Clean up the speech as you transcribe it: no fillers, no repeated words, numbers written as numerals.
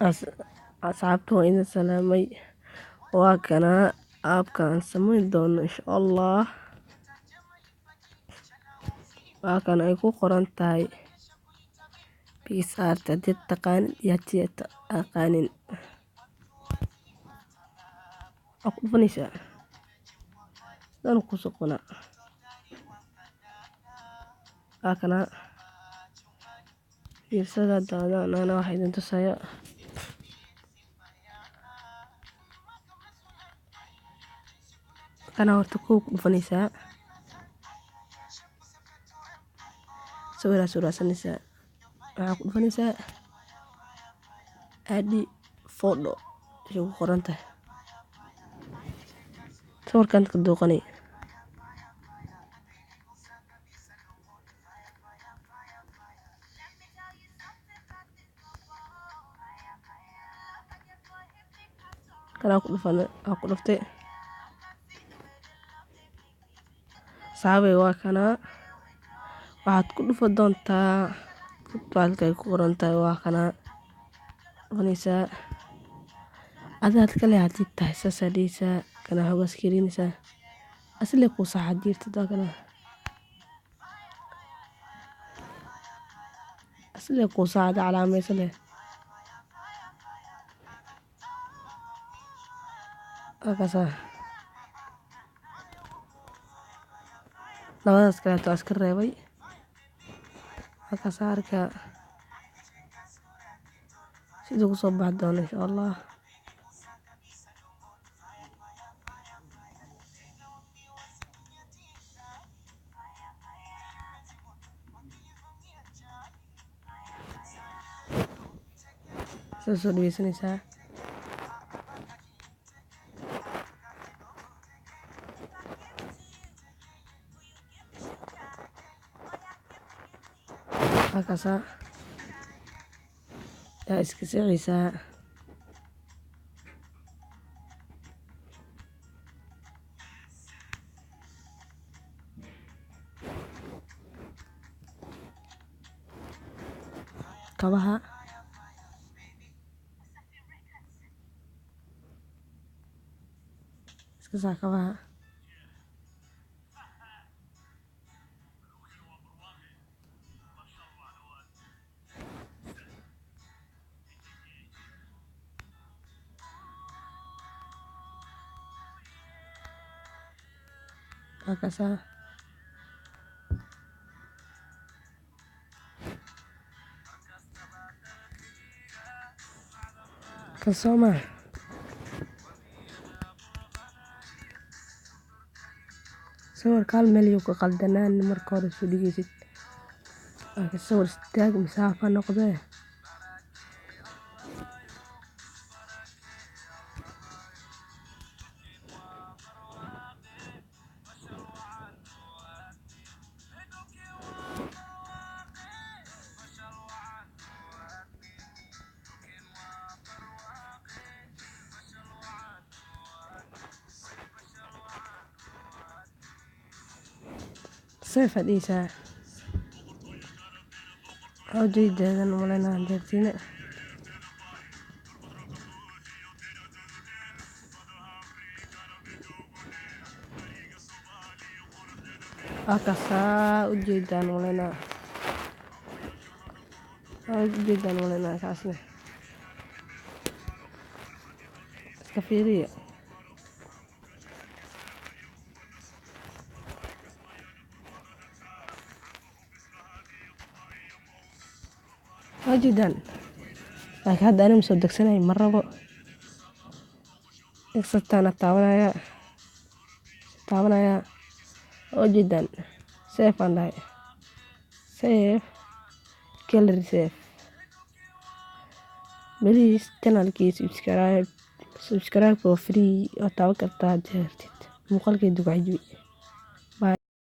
As asxaabta waa idin salaamay. Waa kana aabkaan samayn doono insha Allah. Waa kan ay ku qoran tahay PSR hadii taqaan iyo hadii aqaanin. Aku dhufanaysaa dan ku soqona. Waa kana fiirsada daadana waxay idin tusaya kana horta ku dhufanaysaa sawiraasanaysaa waxaa ku dhufanaysaa adi photo ay ku qoran tahay sawirkan ka dooqanay kana ku dhuftay saabay waa kana waxaad ku dhufan doontaa baalkay ku qoran tahay waa kana dhufanaysaa adaad kale hadii tahay sasadhiisa kana hogas kirinaysaa asli ku saxad jirta kana asli ku saxad calaamaysan akasa labadaas kale to askar reebay akasa arka sidoo ku soo baxdo doona insha Allah soo dhaweysanaysaa akasa yaa iska siciisa kabaha iska saa kabaha akasa kasoma sawir kal meel yu ka qaldanaan marka hore soo dhigaysid sawir istaag masaafa noqdee سيف هديسة أو جيدة مولانا درتينا أكسا وجيدة مولانا جيدة مولانا كاسنا كفيرية جدا لكن هذا أنا مسودك سنة مرة إكستانا تاونايا جدا سيف عندي سيف كالري سيف بليز كانال كي سبسكرايب فور فري وتاوكرتا جهرتت مقالك يدوك عجبي